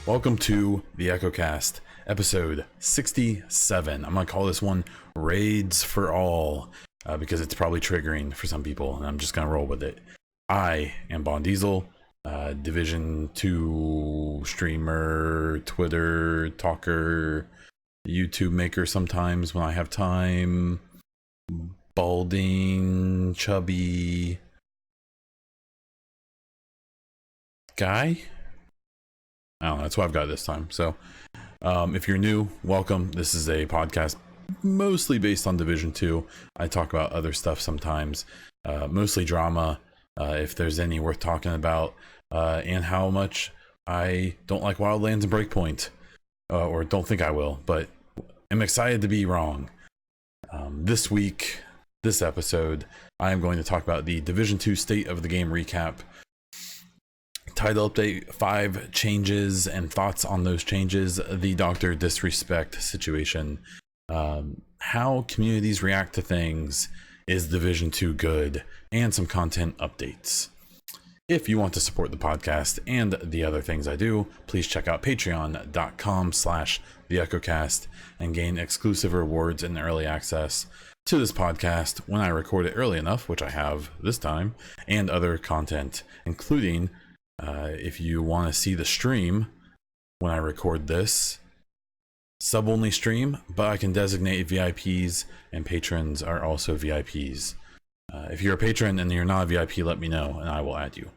Welcome to the EchoCast, episode 67. I'm going to call this one Raids for All, because it's probably triggering for some people, and I'm just going to roll with it. I am Bon Diesel, Division 2 streamer, Twitter talker, YouTube maker sometimes when I have time, balding, chubby guy. I don't know, that's what I've got this time. So if you're new, welcome. This is a podcast mostly based on Division 2. I talk about other stuff sometimes, mostly drama, if there's any worth talking about, and how much I don't like Wildlands and Breakpoint, or don't think I will, but I'm excited to be wrong. This week, this episode, I am going to talk about the Division 2 State of the Game recap. Title update, 5 changes and thoughts on those changes, the Dr. Disrespect situation, how communities react to things, is Division 2 good, and some content updates. If you want to support the podcast and the other things I do, please check out patreon.com/theechocast and gain exclusive rewards and early access to this podcast when I record it early enough, which I have this time, and other content, including if you want to see the stream when I record this, sub only stream, but I can designate VIPs, and patrons are also VIPs. If you're a patron and you're not a VIP, let me know and I will add you.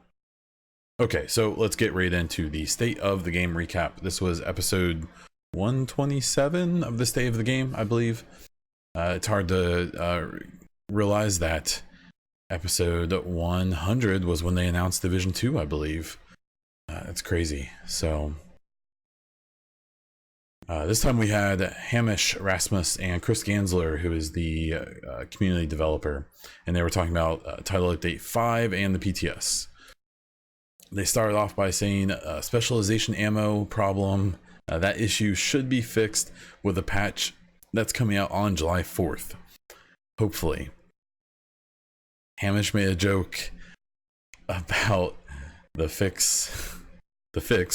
Okay, so let's get right into the State of the Game recap. This was episode 127 of the State of the Game, I believe. It's hard to realize that episode 100 was when they announced Division 2, I believe. It's crazy. So this time we had Hamish Rasmus and Chris Gansler, who is the community developer, and they were talking about Title Update 5 and the PTS. They started off by saying specialization ammo problem, that issue should be fixed with a patch that's coming out on July 4th, hopefully. Hamish made a joke about the fix,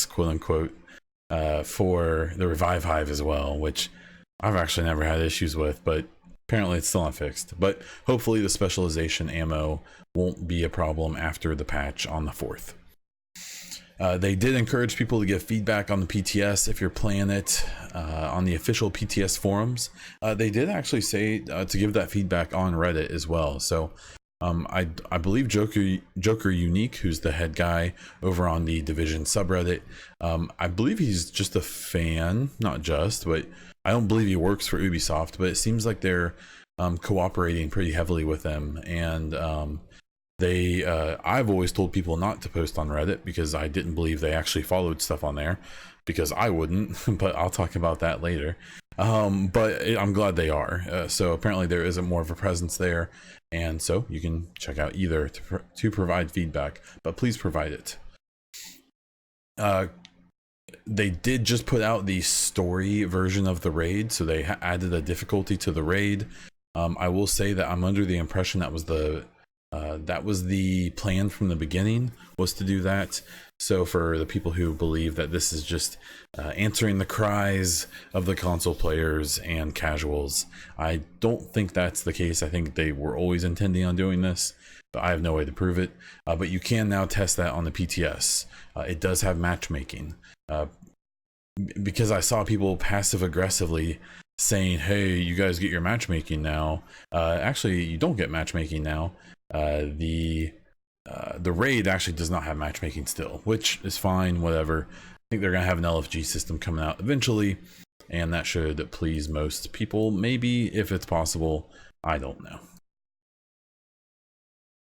quote unquote, for the Revive Hive as well, which I've actually never had issues with, but apparently it's still not fixed. But hopefully the specialization ammo won't be a problem after the patch on the 4th. They did encourage people to give feedback on the PTS if you're playing it on the official PTS forums. They did actually say to give that feedback on Reddit as well. So I believe Joker Unique, who's the head guy over on the Division subreddit, I believe he's just a fan, not just, but I don't believe he works for Ubisoft, but it seems like they're cooperating pretty heavily with them. And I've always told people not to post on Reddit because I didn't believe they actually followed stuff on there, because I wouldn't, but I'll talk about that later. But I'm glad they are. So apparently there isn't more of a presence there, and so you can check out either to provide feedback, but please provide it. They did just put out the story version of the raid, so they added a difficulty to the raid. I will say that I'm under the impression that was the plan from the beginning, was to do that. So for the people who believe that this is just answering the cries of the console players and casuals, I don't think that's the case. I think they were always intending on doing this, but I have no way to prove it. But you can now test that on the PTS. It does have matchmaking, because I saw people passive aggressively saying, hey, you guys get your matchmaking now. Actually, you don't get matchmaking now. The raid actually does not have matchmaking still, which is fine, whatever. I think they're gonna have an LFG system coming out eventually, and that should please most people, maybe, if it's possible. I don't know.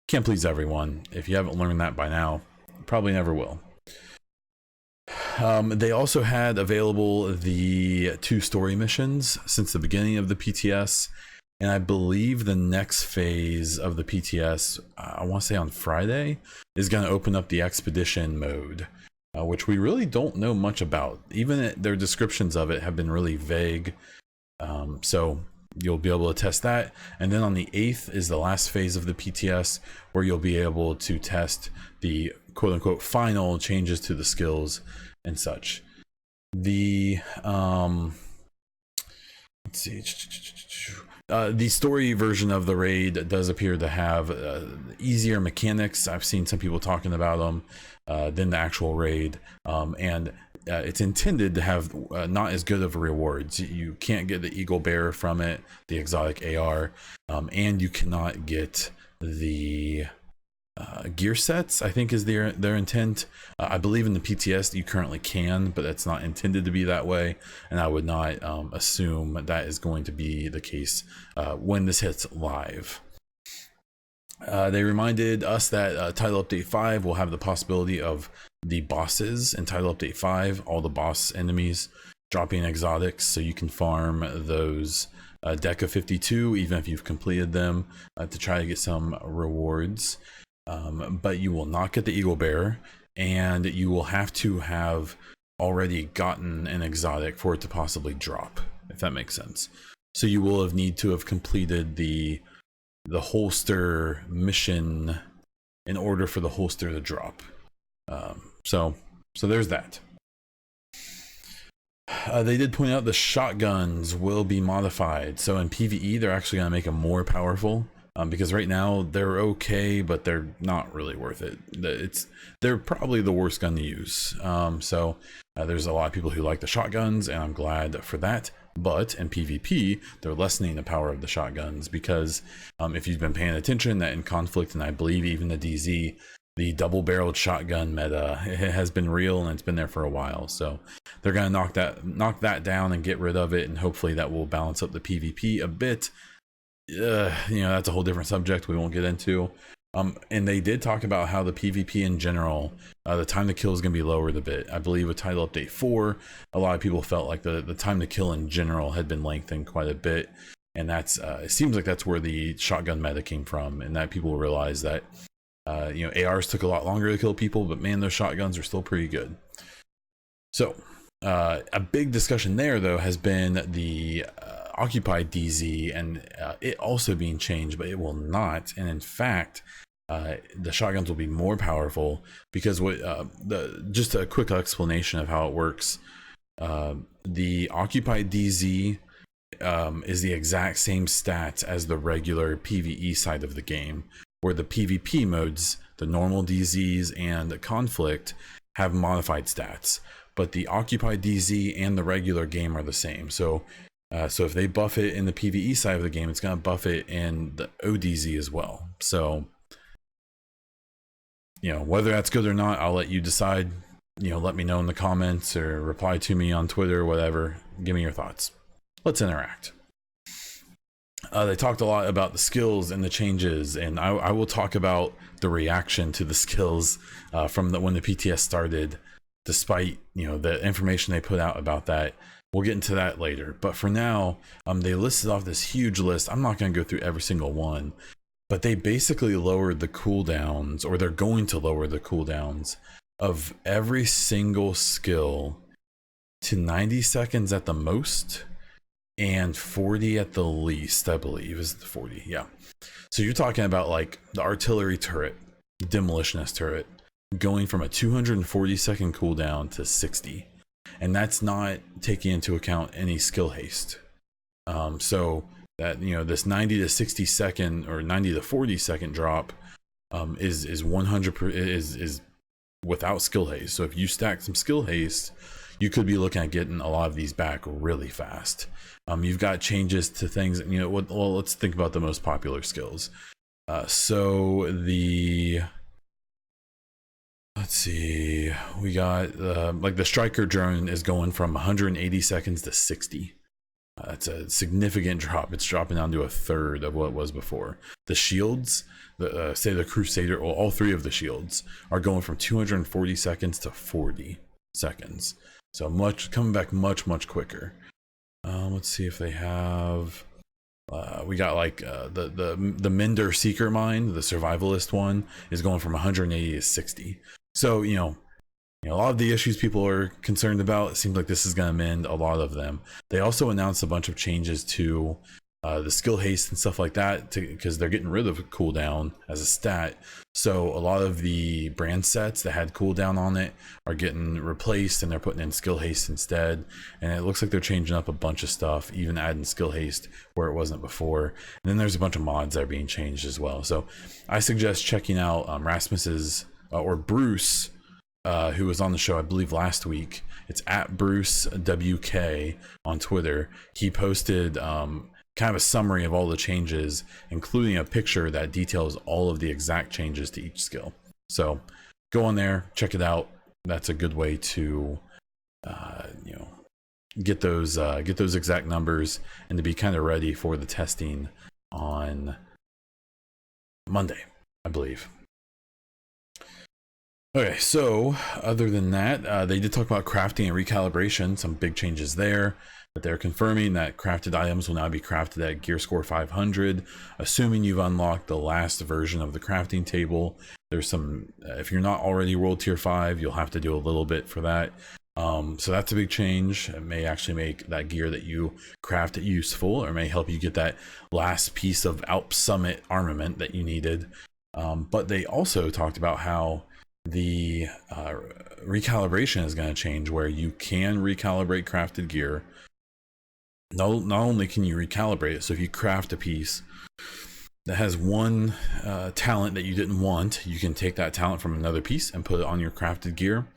Can't please everyone. If you haven't learned that by now, you probably never will. They also had available the 2 story missions since the beginning of the PTS. And I believe the next phase of the PTS, I want to say on Friday, is going to open up the expedition mode, which we really don't know much about. Even their descriptions of it have been really vague. So you'll be able to test that. And then on the 8th is the last phase of the PTS, where you'll be able to test the quote unquote final changes to the skills and such. The let's see, the story version of the raid does appear to have easier mechanics. I've seen some people talking about them than the actual raid, and it's intended to have not as good of rewards. You can't get the Eagle Bearer from it, the exotic AR, and you cannot get the gear sets, I think is their intent. I believe in the PTS you currently can, but that's not intended to be that way, and I would not assume that is going to be the case when this hits live. They reminded us that Title Update 5 will have the possibility of the bosses in Title Update 5, all the boss enemies dropping exotics, so you can farm those deck of 52 even if you've completed them to try to get some rewards. But you will not get the Eagle Bearer, and you will have to have already gotten an exotic for it to possibly drop, if that makes sense. So you will need to have completed the holster mission in order for the holster to drop. So there's that. They did point out the shotguns will be modified. So in PvE, they're actually going to make them more powerful. Because right now they're okay, but they're not really worth it. They're probably the worst gun to use. So there's a lot of people who like the shotguns, and I'm glad for that. But in PvP, they're lessening the power of the shotguns, because if you've been paying attention, that in Conflict, and I believe even the DZ, the double-barreled shotgun meta, it has been real and it's been there for a while. So they're gonna knock that down and get rid of it, and hopefully that will balance up the PvP a bit. You know, that's a whole different subject we won't get into. And they did talk about how the PvP in general, the time to kill is going to be lowered a bit. I believe with Title Update 4, a lot of people felt like the time to kill in general had been lengthened quite a bit, and that's it seems like that's where the shotgun meta came from, and that people realize that you know, ARs took a lot longer to kill people, but man, those shotguns are still pretty good. So a big discussion there though has been the occupied DZ, and it also being changed, but it will not. And in fact, the shotguns will be more powerful, because what just a quick explanation of how it works. The occupied DZ is the exact same stats as the regular PvE side of the game, where the PvP modes, the normal DZs and the Conflict, have modified stats, but the occupied DZ and the regular game are the same. So if they buff it in the PvE side of the game, it's going to buff it in the ODZ as well. So, you know, whether that's good or not, I'll let you decide. You know, let me know in the comments or reply to me on Twitter or whatever. Give me your thoughts. Let's interact. They talked a lot about the skills and the changes, and I will talk about the reaction to the skills from when the PTS started, despite, you know, the information they put out about that. We'll get into that later, but for now, they listed off this huge list. I'm not going to go through every single one, but they basically lowered the cooldowns, or they're going to lower the cooldowns of every single skill to 90 seconds at the most and 40 at the least, I believe is the 40. Yeah. So you're talking about like the artillery turret, the demolitionist turret, going from a 240 second cooldown to 60. And that's not taking into account any skill haste. So that, you know, this 90 to 60 second or 90 to 40 second drop is 100% is without skill haste. So if you stack some skill haste, you could be looking at getting a lot of these back really fast. You've got changes to things, you know. Well, let's think about the most popular skills. So the, let's see, we got like the striker drone is going from 180 seconds to 60. That's a significant drop. It's dropping down to a third of what it was before. The shields, say the Crusader, well, all three of the shields are going from 240 seconds to 40 seconds. So coming back much quicker. Let's see if they have We got like the Mender Seeker Mine, the survivalist one, is going from 180 to 60. So a lot of the issues people are concerned about, it seems like this is going to mend a lot of them. They also announced a bunch of changes to the skill haste and stuff like that, because they're getting rid of cooldown as a stat. So a lot of the brand sets that had cooldown on it are getting replaced, and they're putting in skill haste instead. And it looks like they're changing up a bunch of stuff, even adding skill haste where it wasn't before. And then there's a bunch of mods that are being changed as well. So I suggest checking out Rasmus's or Bruce, who was on the show, I believe, last week. It's at Bruce WK on Twitter. He posted kind of a summary of all the changes, including a picture that details all of the exact changes to each skill. So go on there, check it out. That's a good way to get those exact numbers, and to be kind of ready for the testing on Monday, I believe. Okay, so other than that, they did talk about crafting and recalibration, some big changes there. But they're confirming that crafted items will now be crafted at gear score 500, assuming you've unlocked the last version of the crafting table. There's some, if you're not already world tier 5, you'll have to do a little bit for that. So that's a big change. It may actually make that gear that you craft useful, or may help you get that last piece of Alp Summit armament that you needed. But they also talked about how the recalibration is going to change, where you can recalibrate crafted gear. Not only can you recalibrate it, so if you craft a piece that has one talent that you didn't want, you can take that talent from another piece and put it on your crafted gear.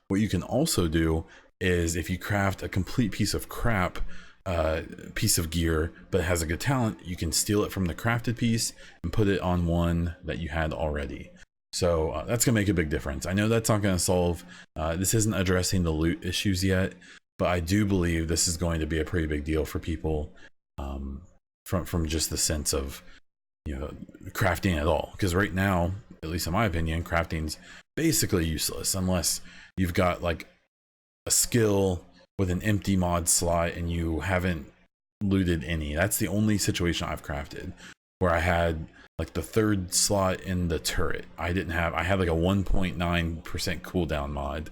What you can also do is, if you craft a complete piece of crap piece of gear but it has a good talent, you can steal it from the crafted piece and put it on one that you had already. So that's gonna make a big difference. I know that's not gonna solve, this isn't addressing the loot issues yet, but I do believe this is going to be a pretty big deal for people, from just the sense of crafting at all. Because right now, at least in my opinion, crafting's basically useless unless you've got like a skill with an empty mod slot and you haven't looted any. That's the only situation I've crafted where I had like the third slot in the turret. I had like a 1.9% cooldown mod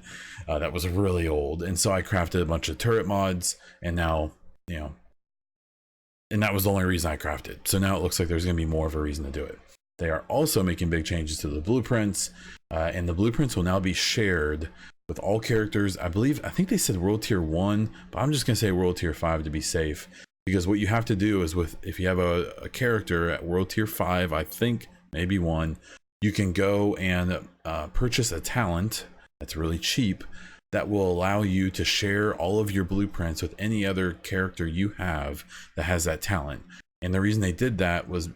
that was really old, and so I crafted a bunch of turret mods, and now and that was the only reason I crafted. So now it looks like there's going to be more of a reason to do it. They are also making big changes to the blueprints, and the blueprints will now be shared with all characters. I think they said world tier 1, but I'm just going to say world tier 5 to be safe. Because what you have to do is, if you have a character at world tier 5, I think maybe 1, you can go and purchase a talent that's really cheap that will allow you to share all of your blueprints with any other character you have that has that talent. And the reason they did that was,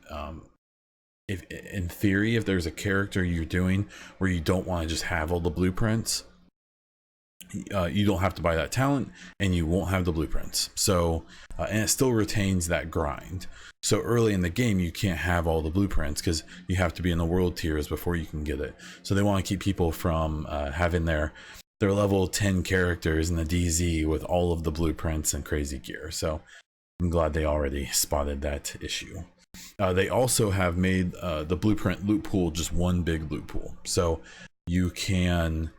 if in theory, if there's a character you're doing where you don't want to just have all the blueprints, you don't have to buy that talent and you won't have the blueprints. So and it still retains that grind. So early in the game you can't have all the blueprints because you have to be in the world tiers before you can get it. So they want to keep people from having their level 10 characters in the DZ with all of the blueprints and crazy gear. So I'm glad they already spotted that issue. They also have made the blueprint loot pool just one big loot pool. So you can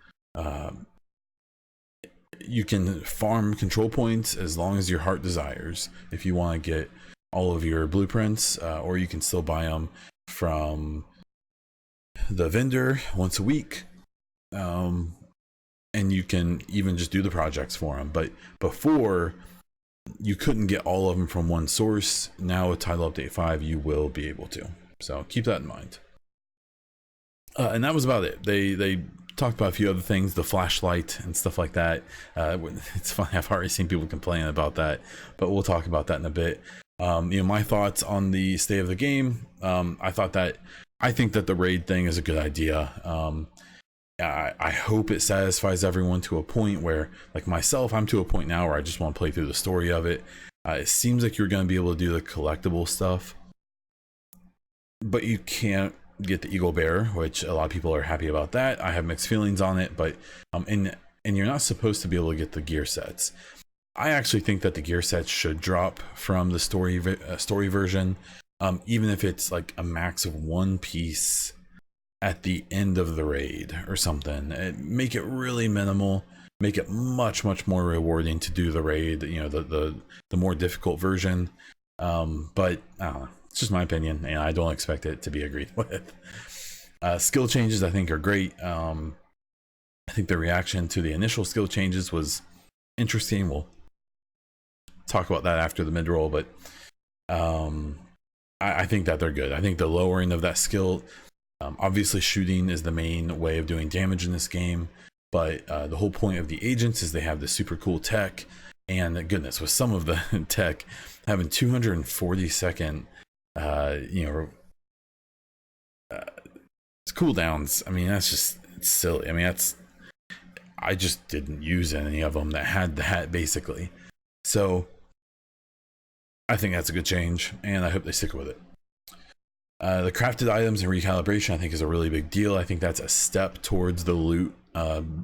farm control points as long as your heart desires if you want to get all of your blueprints, or you can still buy them from the vendor once a week, and you can even just do the projects for them. But before, you couldn't get all of them from one source. Now with Title Update 5 you will be able to, so keep that in mind. And that was about it. They talked about a few other things, the flashlight and stuff like that. It's funny, I've already seen people complaining about that, but we'll talk about that in a bit. My thoughts on the state of the game. I think that the raid thing is a good idea. I hope it satisfies everyone to a point where, like myself, I'm to a point now where I just want to play through the story of it. It seems like you're going to be able to do the collectible stuff, but you can't get the Eagle Bearer, which a lot of people are happy about that. I have mixed feelings on it, but and you're not supposed to be able to get the gear sets. I actually think that the gear sets should drop from the story version, even if it's like a max of one piece at the end of the raid or something. Make it really minimal, make it much more rewarding to do the raid, you know, the more difficult version. But I don't know, it's just my opinion, and I don't expect it to be agreed with. Skill changes I think are great. I think the reaction to the initial skill changes was interesting. We'll talk about that after the mid-roll, but I think that they're good. I think the lowering of that skill, obviously shooting is the main way of doing damage in this game, but the whole point of the agents is they have this super cool tech, and goodness, with some of the tech having 240-second cooldowns, I mean, that's just, it's silly. I mean, I just didn't use any of them that had that, basically. So I think that's a good change, and I hope they stick with it. The crafted items and recalibration I think is a really big deal. I think that's a step towards the loot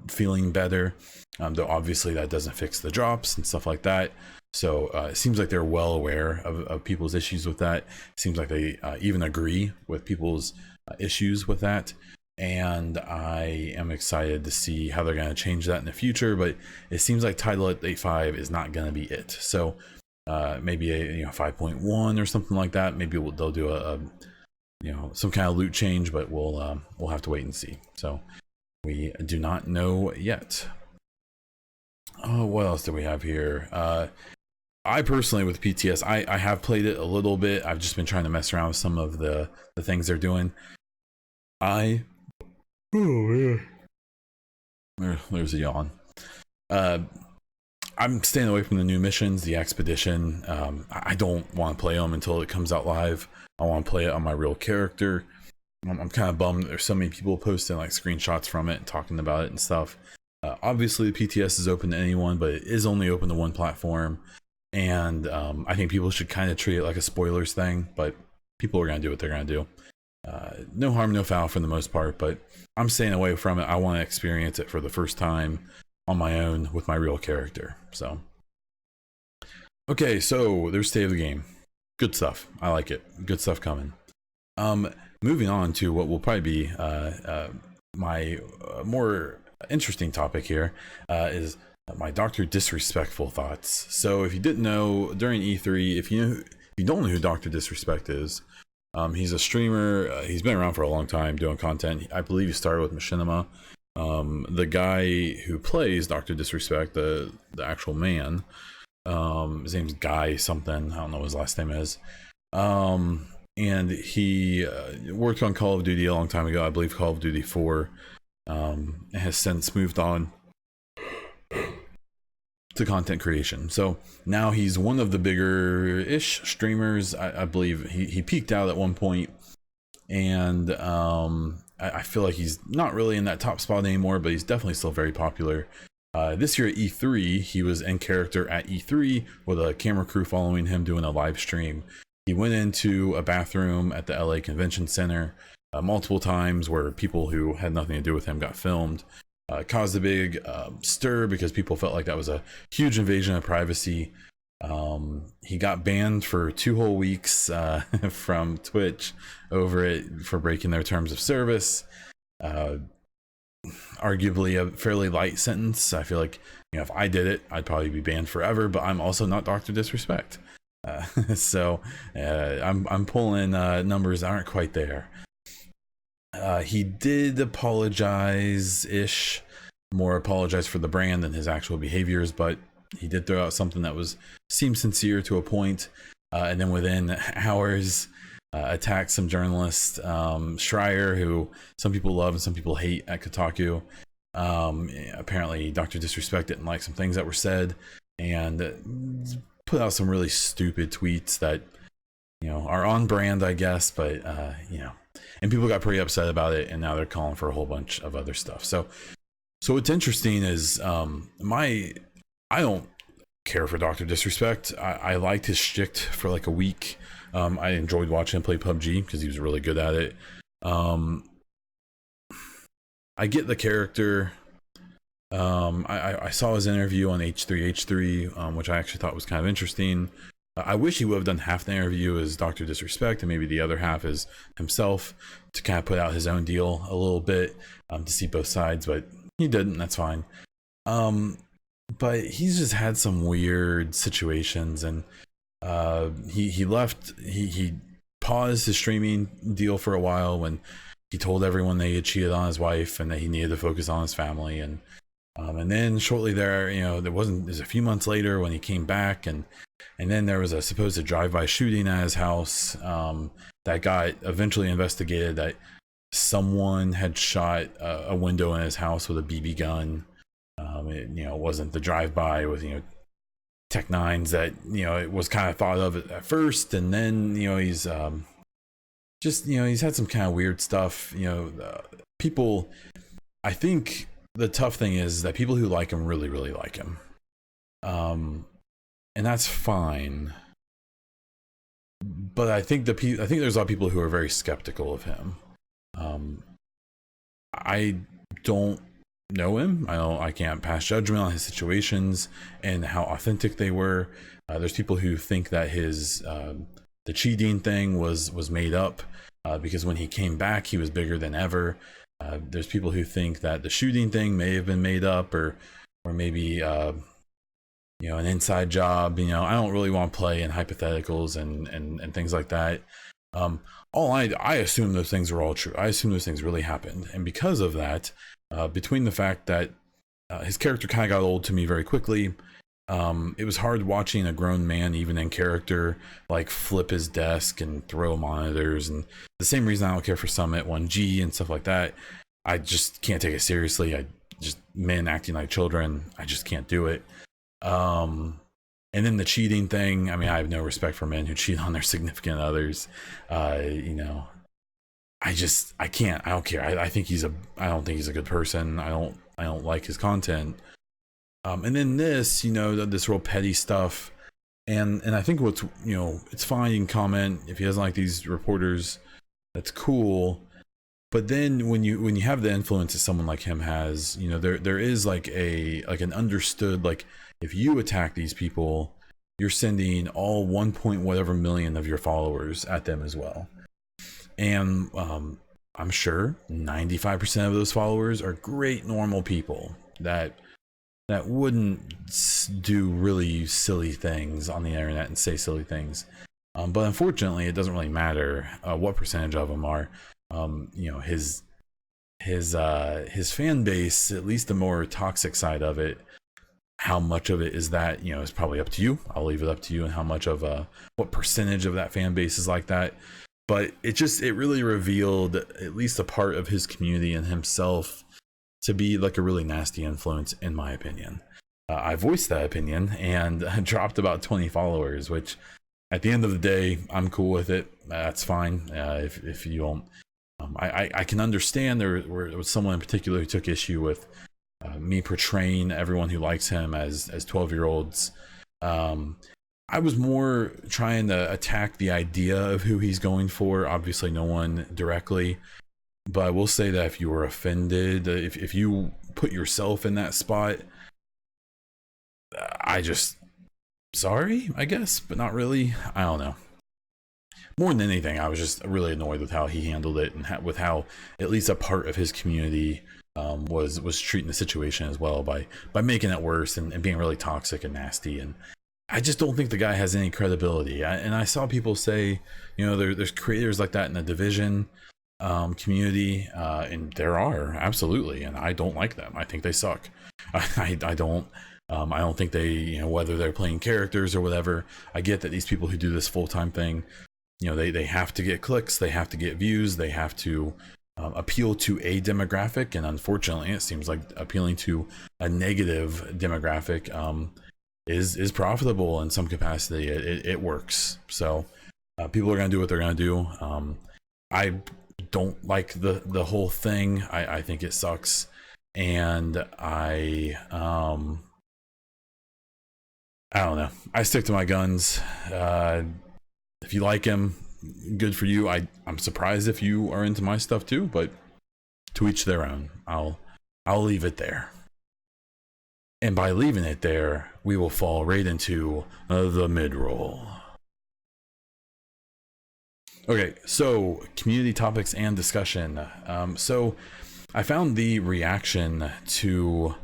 feeling better, though obviously that doesn't fix the drops and stuff like that. So it seems like they're well aware of people's issues with that. It seems like they even agree with people's issues with that, and I am excited to see how they're going to change that in the future. But it seems like Title Update 5 is not going to be it. So maybe a 5.1 or something like that. Maybe they'll do a some kind of loot change, but we'll have to wait and see. So we do not know yet. Oh, what else do we have here? I personally, with PTS, I have played it a little bit. I've just been trying to mess around with some of the things they're doing. Oh man, there's a yawn. I'm staying away from the new missions, the expedition. I don't want to play them until it comes out live. I want to play it on my real character. I'm kind of bummed that there's so many people posting like screenshots from it and talking about it and stuff. Obviously, the PTS is open to anyone, but it is only open to one platform. And I think people should kind of treat it like a spoilers thing, but people are going to do what they're going to do. No harm, no foul for the most part, but I'm staying away from it. I want to experience it for the first time on my own with my real character. So, okay, so there's State of the Game. Good stuff. I like it. Good stuff coming. Moving on to what will probably be my more interesting topic here is my Dr. Disrespectful thoughts. So if you didn't know, during E3, if you don't know who Dr. Disrespect is, he's a streamer. He's been around for a long time doing content. I believe he started with Machinima. The guy who plays Dr. Disrespect, the actual man, his name's Guy something, I don't know what his last name is, and he worked on Call of Duty a long time ago, I believe Call of Duty 4, has since moved on to content creation. So now he's one of the bigger-ish streamers. I believe he peaked out at one point, and I feel like he's not really in that top spot anymore, but he's definitely still very popular. This year at E3, he was in character at E3 with a camera crew following him doing a live stream. He went into a bathroom at the LA Convention Center multiple times where people who had nothing to do with him got filmed. Caused a big stir because people felt like that was a huge invasion of privacy. He got banned for 2 whole weeks from Twitch over it for breaking their terms of service. Arguably a fairly light sentence. I feel like, if I did it, I'd probably be banned forever, but I'm also not Dr. Disrespect. So I'm pulling numbers that aren't quite there. He did apologize-ish, more apologize for the brand than his actual behaviors, but he did throw out something that seemed sincere to a point, and then within hours attacked some journalist, Schreier, who some people love and some people hate at Kotaku. Apparently Dr. Disrespect didn't like some things that were said, and put out some really stupid tweets that are on brand, I guess, but and people got pretty upset about it, and now they're calling for a whole bunch of other stuff. So what's interesting is I don't care for Dr. Disrespect. I liked his shtick for like a week. I enjoyed watching him play PUBG because he was really good at it. I get the character. I saw his interview on H3H3, which I actually thought was kind of interesting. I wish he would have done half the interview as Dr. Disrespect and maybe the other half as himself, to kind of put out his own deal a little bit, to see both sides, but he didn't. That's fine. But he's just had some weird situations, and he left. He paused his streaming deal for a while when he told everyone that he had cheated on his wife and that he needed to focus on his family. And then shortly there, there's a few months later when he came back, and then there was a supposed drive-by shooting at his house, that got eventually investigated, that someone had shot a window in his house with a BB gun. It wasn't the drive-by with Tech Nines that it was kind of thought of at first, and then he's he's had some kind of weird stuff. People, I think the tough thing is that people who like him really, really like him, and that's fine. But I think there's a lot of people who are very skeptical of him. I don't know him. I can't pass judgment on his situations and how authentic they were. There's people who think that his the cheating thing was made up, because when he came back he was bigger than ever. There's people who think that the shooting thing may have been made up, or maybe an inside job. I don't really want to play in hypotheticals and things like that. I assume those things were all true. I assume those things really happened, and because of that, between the fact that his character kind of got old to me very quickly, it was hard watching a grown man, even in character, like flip his desk and throw monitors. And the same reason I don't care for Summit 1G and stuff like that. I just can't take it seriously. Men acting like children, I just can't do it. And then the cheating thing, I have no respect for men who cheat on their significant others. I can't. I don't care. I don't think he's a good person. I don't like his content. And then this real petty stuff, and I think it's fine. You can comment if he doesn't like these reporters. That's cool. But then when you have the influence that someone like him has, there is like an understood, like, if you attack these people, you're sending all 1 point whatever million of your followers at them as well. And I'm sure 95% of those followers are great normal people that wouldn't do really silly things on the internet and say silly things. But unfortunately, it doesn't really matter what percentage of them are. His fan base, at least the more toxic side of it, how much of it is that is probably up to you. I'll leave it up to you, and how much of what percentage of that fan base is like that. But it really revealed at least a part of his community and himself to be like a really nasty influence, in my opinion. I voiced that opinion and dropped about 20 followers, which at the end of the day, I'm cool with it. That's fine. If you don't, I can understand there was someone in particular who took issue with me portraying everyone who likes him as 12-year-olds. I was more trying to attack the idea of who he's going for. Obviously, no one directly. But I will say that if you were offended, if you put yourself in that spot, sorry, I guess, but not really. I don't know. More than anything, I was just really annoyed with how he handled it, and with how at least a part of his community was treating the situation as well, by making it worse and being really toxic and nasty. And I just don't think the guy has any credibility. And I saw people say, there's creators like that in the Division community, and there are, absolutely, and I don't like them. I think they suck. I don't think they, whether they're playing characters or whatever. I get that these people who do this full-time thing, they have to get clicks, they have to get views, they have to appeal to a demographic, and unfortunately it seems like appealing to a negative demographic is profitable in some capacity. It works. So people are gonna do what they're gonna do. I don't like the whole thing. I think it sucks, and I don't know. I stick to my guns. If you like him, good for you. I'm surprised if you are into my stuff too, but to each their own. I'll leave it there. And by leaving it there, we will fall right into the mid-roll. Okay, so community topics and discussion. So I found the reaction to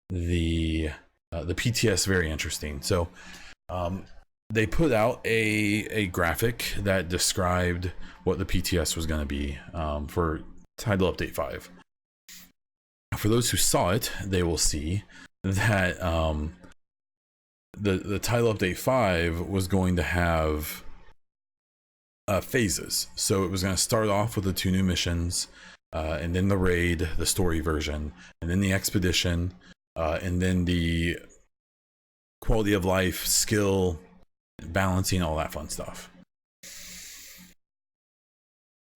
the PTS very interesting. So they put out a graphic that described what the PTS was going to be for Title Update 5. For those who saw it, they will see that the Title Update 5 was going to have phases. So it was going to start off with the 2 new missions, and then the raid, the story version, and then the expedition, and then the quality of life, skill, balancing, all that fun stuff.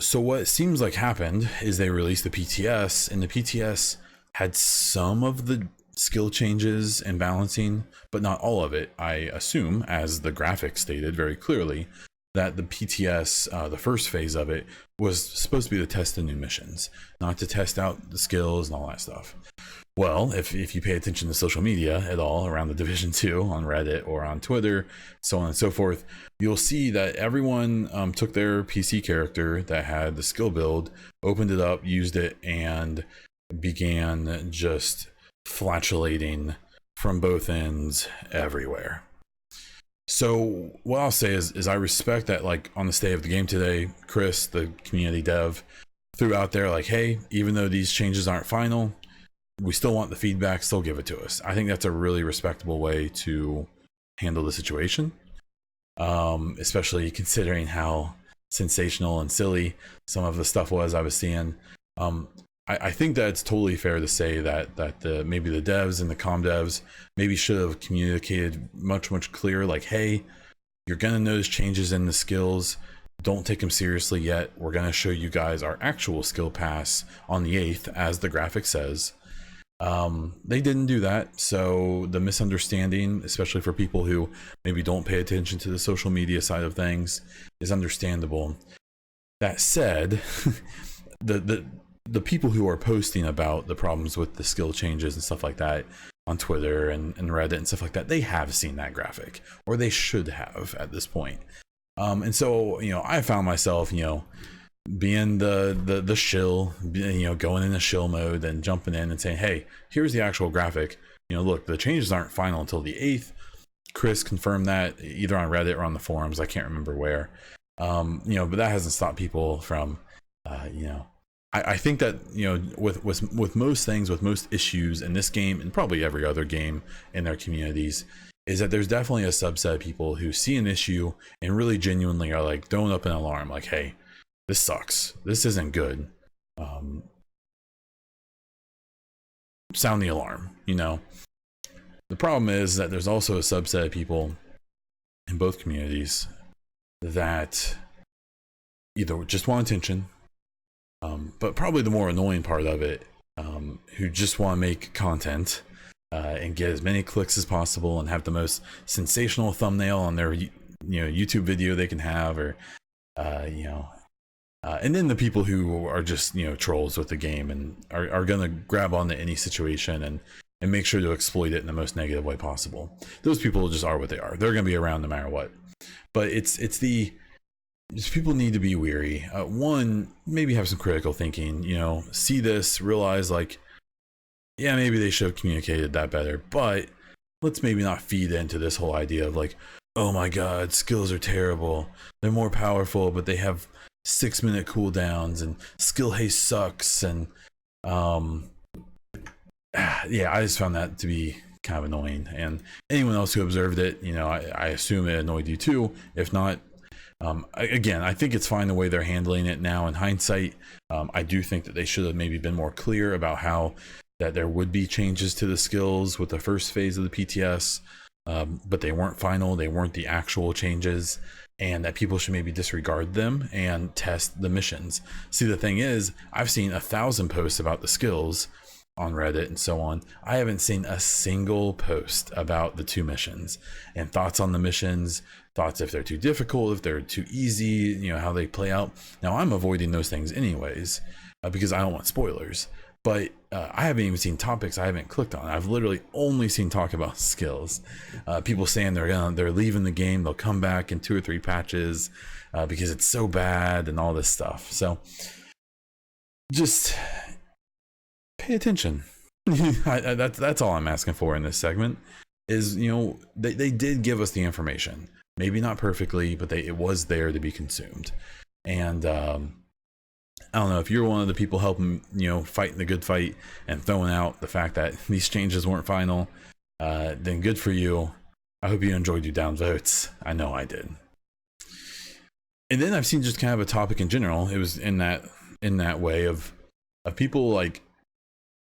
So what seems like happened is they released the PTS, and the PTS had some of the skill changes and balancing, but not all of it. I assume, as the graphic stated very clearly, that the PTS, the first phase of it, was supposed to be to test the new missions, not to test out the skills and all that stuff. Well, if you pay attention to social media at all around the Division 2 on Reddit or on Twitter, so on and so forth, you'll see that everyone took their PC character that had the skill build, opened it up, used it, and began just flatulating from both ends everywhere. So what I'll say is I respect that, like, on the state of the game today, Chris, the community dev, threw out there like, hey, even though these changes aren't final, we still want the feedback, still give it to us. I think that's a really respectable way to handle the situation, especially considering how sensational and silly some of the stuff was I was seeing. I think that it's totally fair to say that maybe the devs and the comm devs maybe should have communicated much clearer, like, hey, you're gonna notice changes in the skills, don't take them seriously yet. We're gonna show you guys our actual skill pass on the 8th, as the graphic says. They didn't do that, so the misunderstanding, especially for people who maybe don't pay attention to the social media side of things, is understandable. That said, the people who are posting about the problems with the skill changes and stuff like that on Twitter and Reddit and stuff like that, they have seen that graphic, or they should have at this point. And so, you know, I found myself, you know, being the shill, you know, going into shill mode and jumping in and saying, hey, here's the actual graphic. You know, look, the changes aren't final until the 8th. Chris confirmed that either on Reddit or on the forums. I can't remember where. You know, but that hasn't stopped people from, you know, I think that, you know, with most things, with most issues in this game and probably every other game in their communities, is that there's definitely a subset of people who see an issue and really genuinely are like throwing up an alarm, like, hey, this sucks, this isn't good, sound the alarm. You know, the problem is that there's also a subset of people in both communities that either just want attention, but probably the more annoying part of it, who just want to make content and get as many clicks as possible and have the most sensational thumbnail on their, you know, YouTube video they can have, or you know, and then the people who are just, you know, trolls with the game and are gonna grab onto any situation and make sure to exploit it in the most negative way possible. Those people just are what they are. They're gonna be around no matter what. But just people need to be weary. One, maybe have some critical thinking, you know, see this, realize like, yeah, maybe they should have communicated that better, but let's maybe not feed into this whole idea of like, oh my god, skills are terrible, they're more powerful, but they have 6-minute cooldowns, and skill haste sucks, and yeah, I just found that to be kind of annoying. And anyone else who observed it, you know, I assume it annoyed you too. If not, again, I think it's fine the way they're handling it now in hindsight. I do think that they should have maybe been more clear about how that there would be changes to the skills with the first phase of the PTS, but they weren't final, they weren't the actual changes, and that people should maybe disregard them and test the missions. See, the thing is, I've seen 1,000 posts about the skills on Reddit and so on. I haven't seen a single post about the 2 missions and thoughts on the missions, thoughts if they're too difficult, if they're too easy, you know, how they play out. Now, I'm avoiding those things anyways, because I don't want spoilers. but I haven't even seen topics I haven't clicked on. I've literally only seen talk about skills. People saying they're leaving the game, they'll come back in 2 or 3 patches because it's so bad and all this stuff. So just pay attention. That's all I'm asking for in this segment. Is, you know, they did give us the information, maybe not perfectly, but it was there to be consumed. And I don't know if you're one of the people helping, you know, fighting the good fight and throwing out the fact that these changes weren't final, then good for you. I hope you enjoyed your downvotes. I know I did. And then I've seen just kind of a topic in general. It was in that way of people like,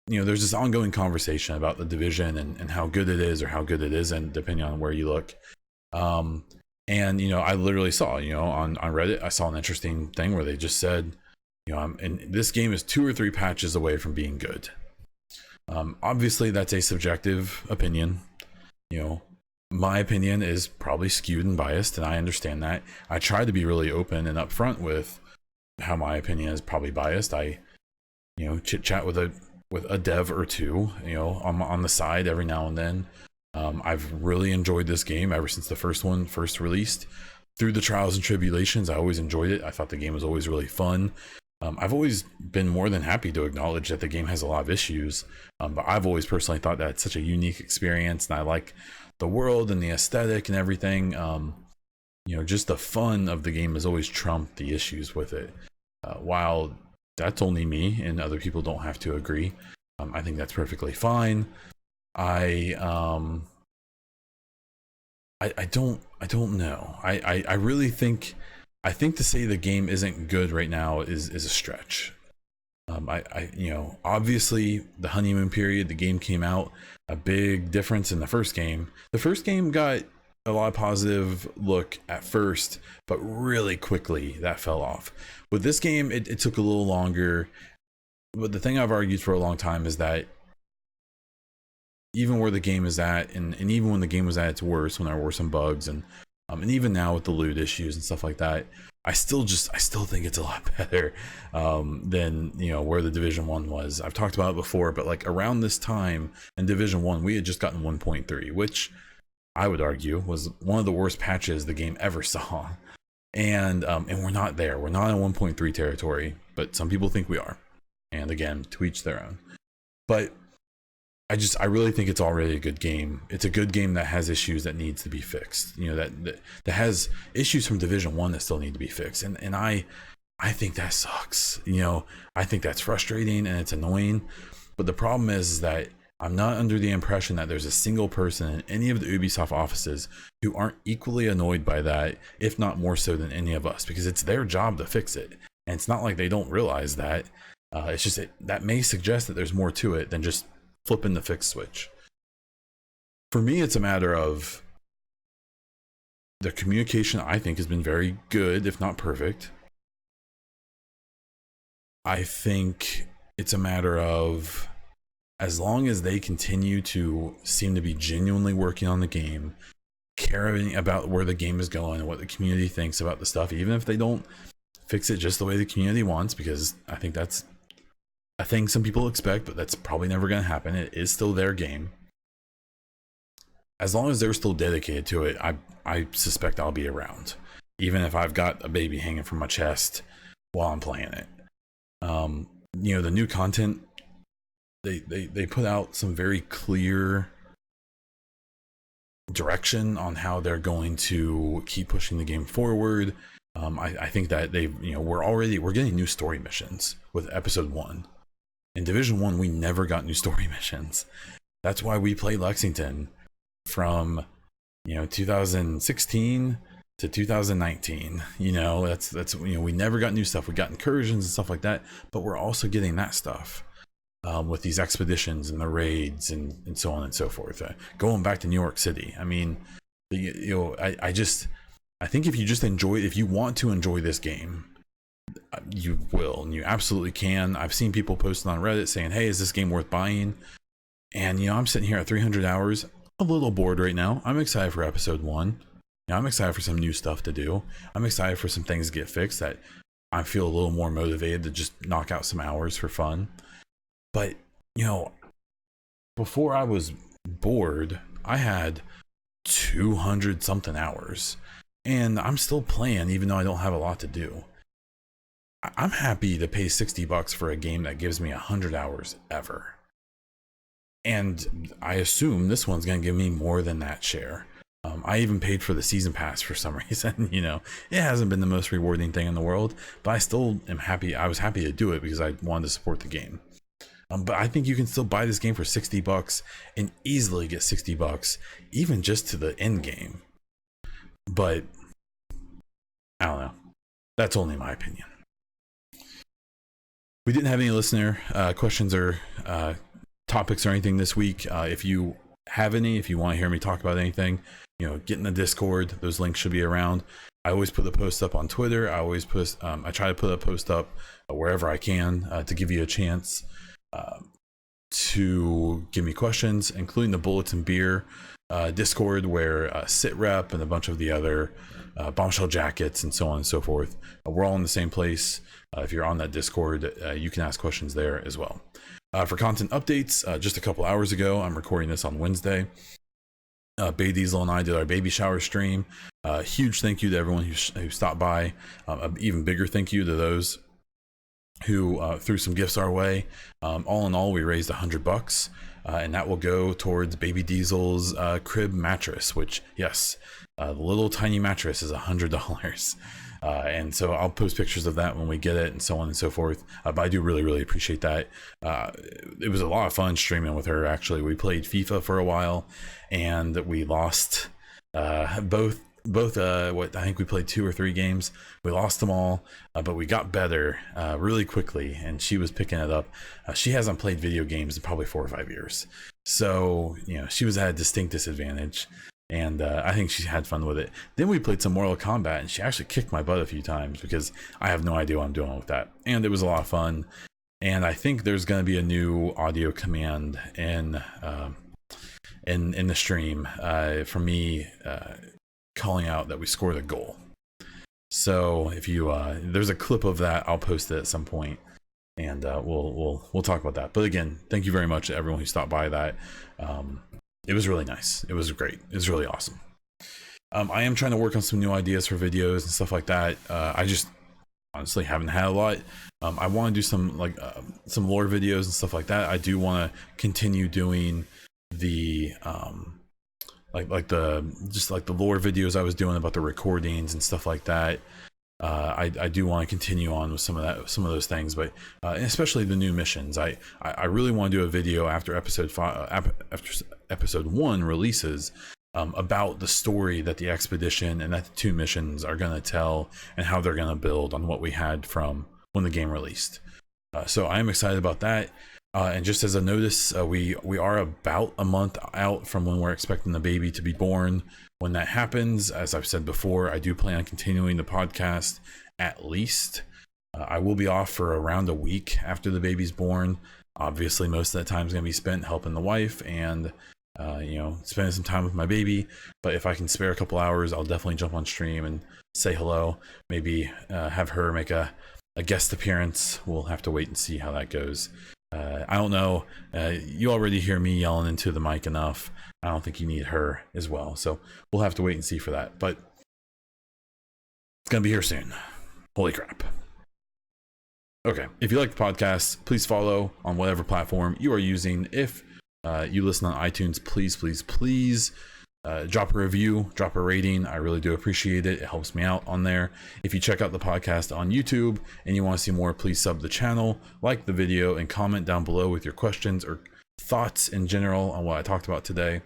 you know, there's this ongoing conversation about the Division and how good it is or how good it isn't, depending on where you look. And, you know, I literally saw, you know, on Reddit, I saw an interesting thing where they just said, you know, and this game is 2 or 3 patches away from being good. Obviously, that's a subjective opinion. You know, my opinion is probably skewed and biased, and I understand that. I try to be really open and upfront with how my opinion is probably biased. I, you know, chit chat with a dev or two, you know, on the side every now and then. I've really enjoyed this game ever since the first released. Through the trials and tribulations, I always enjoyed it. I thought the game was always really fun. I've always been more than happy to acknowledge that the game has a lot of issues, but I've always personally thought that it's such a unique experience, and I like the world and the aesthetic and everything. You know, just the fun of the game has always trumped the issues with it. While that's only me, and other people don't have to agree, I think that's perfectly fine. I don't know. I really think. I think to say the game isn't good right now is a stretch. You know, obviously the honeymoon period, the game came out, a big difference in the first game. The first game got a lot of positive look at first, but really quickly that fell off. With this game, it took a little longer. But the thing I've argued for a long time is that even where the game is at, and even when the game was at its worst, when there were some bugs and even now with the loot issues and stuff like that, I still think it's a lot better than, you know, where the Division 1 was. I've talked about it before, but like around this time in Division 1, we had just gotten 1.3, which I would argue was one of the worst patches the game ever saw. And we're not there. We're not in 1.3 territory, but some people think we are. And again, to each their own. But I really think it's already a good game. It's a good game that has issues that needs to be fixed. You know, that has issues from Division 1 that still need to be fixed. And I think that sucks. You know, I think that's frustrating and it's annoying. But the problem is that I'm not under the impression that there's a single person in any of the Ubisoft offices who aren't equally annoyed by that, if not more so than any of us, because it's their job to fix it. And it's not like they don't realize that. It's just that may suggest that there's more to it than just flipping the fix switch. For me, it's a matter of the communication. I think has been very good, if not perfect. I think it's a matter of, as long as they continue to seem to be genuinely working on the game, caring about where the game is going and what the community thinks about the stuff, even if they don't fix it just the way the community wants, because I think that's a thing some people expect, but that's probably never going to happen. It is still their game. As long as they're still dedicated to it, I suspect I'll be around, even if I've got a baby hanging from my chest while I'm playing it. You know, the new content, they put out some very clear direction on how they're going to keep pushing the game forward. I think that we're getting new story missions with episode 1. In Division 1, we never got new story missions. That's why we played Lexington from, you know, 2016 to 2019. You know, that's you know, we never got new stuff. We got incursions and stuff like that, but we're also getting that stuff with these expeditions and the raids and so on and so forth. Going back to New York City, I mean, you know, I think if you want to enjoy this game, you will, and you absolutely can. I've seen people posting on Reddit saying, hey, is this game worth buying? And, you know, I'm sitting here at 300 hours, a little bored right now. I'm excited for episode 1. You know, I'm excited for some new stuff to do. I'm excited for some things to get fixed that I feel a little more motivated to just knock out some hours for fun. But, you know, before I was bored, I had 200 something hours, and I'm still playing even though I don't have a lot to do. I'm happy to pay $60 for a game that gives me 100 hours ever. And I assume this one's going to give me more than that share. I even paid for the season pass for some reason. You know, it hasn't been the most rewarding thing in the world, but I still am happy. I was happy to do it because I wanted to support the game. But I think you can still buy this game for $60 and easily get $60 even just to the end game. But I don't know. That's only my opinion. We didn't have any listener questions or topics or anything this week. If you have any, if you want to hear me talk about anything, you know, get in the Discord. Those links should be around. I always put a post up on Twitter. I try to put a post up wherever I can to give you a chance to give me questions, including the Bullets and Beer Discord, where SitRep and a bunch of the other Bombshell Jackets and so on and so forth, we're all in the same place. If you're on that Discord, you can ask questions there as well. For content updates, just a couple hours ago, I'm recording this on Wednesday, Bay Diesel and I did our baby shower stream. Huge thank you to everyone who stopped by. An even bigger thank you to those who threw some gifts our way. All in all, we raised $100, and that will go towards Baby Diesel's crib mattress, which, yes, the little tiny mattress is $100. And so I'll post pictures of that when we get it and so on and so forth. But I do really appreciate that. It was a lot of fun streaming with her. Actually, we played FIFA for a while, and we lost both what I think we played 2 or 3 games. We lost them all, but we got better really quickly, and she was picking it up. She hasn't played video games in probably 4 or 5 years, so you know, she was at a distinct disadvantage. And I think she had fun with it. Then we played some Mortal Kombat, and she actually kicked my butt a few times because I have no idea what I'm doing with that. And it was a lot of fun. And I think there's going to be a new audio command in the stream for me calling out that we scored a goal. So if you there's a clip of that, I'll post it at some point, and we'll talk about that. But again, thank you very much to everyone who stopped by that. It was really nice. It was great. It was really awesome. I am trying to work on some new ideas for videos and stuff like that. I just honestly haven't had a lot. I want to do some some lore videos and stuff like that. I do want to continue doing the like the lore videos I was doing about the recordings and stuff like that. I do want to continue on with some of those things, but especially the new missions. I really want to do a video after episode 1 releases about the story that the expedition and that the 2 missions are going to tell, and how they're going to build on what we had from when the game released. So I am excited about that. And just as a notice, we are about a month out from when we're expecting the baby to be born. When that happens, as I've said before, I do plan on continuing the podcast at least. I will be off for around a week after the baby's born. Obviously, most of the time is going to be spent helping the wife and you know, spending some time with my baby. But if I can spare a couple hours, I'll definitely jump on stream and say hello. Maybe have her make a guest appearance. We'll have to wait and see how that goes. I don't know. You already hear me yelling into the mic enough. I don't think you need her as well. So we'll have to wait and see for that. But it's going to be here soon. Holy crap. Okay. If you like the podcast, please follow on whatever platform you are using. If you listen on iTunes, please drop a review, drop a rating. I really do appreciate it. It helps me out on there. If you check out the podcast on YouTube and you want to see more, please sub the channel, like the video, and comment down below with your questions or thoughts in general on what I talked about today.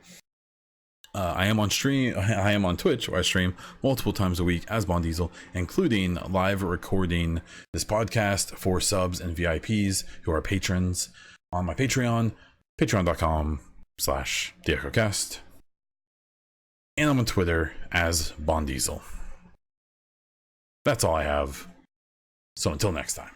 I am on Twitch, where I stream multiple times a week as Bond Diesel, including live recording this podcast for subs and VIPs who are patrons on my Patreon, patreon.com/TheEchoCast. And I'm on Twitter as Bond Diesel. That's all I have. So until next time.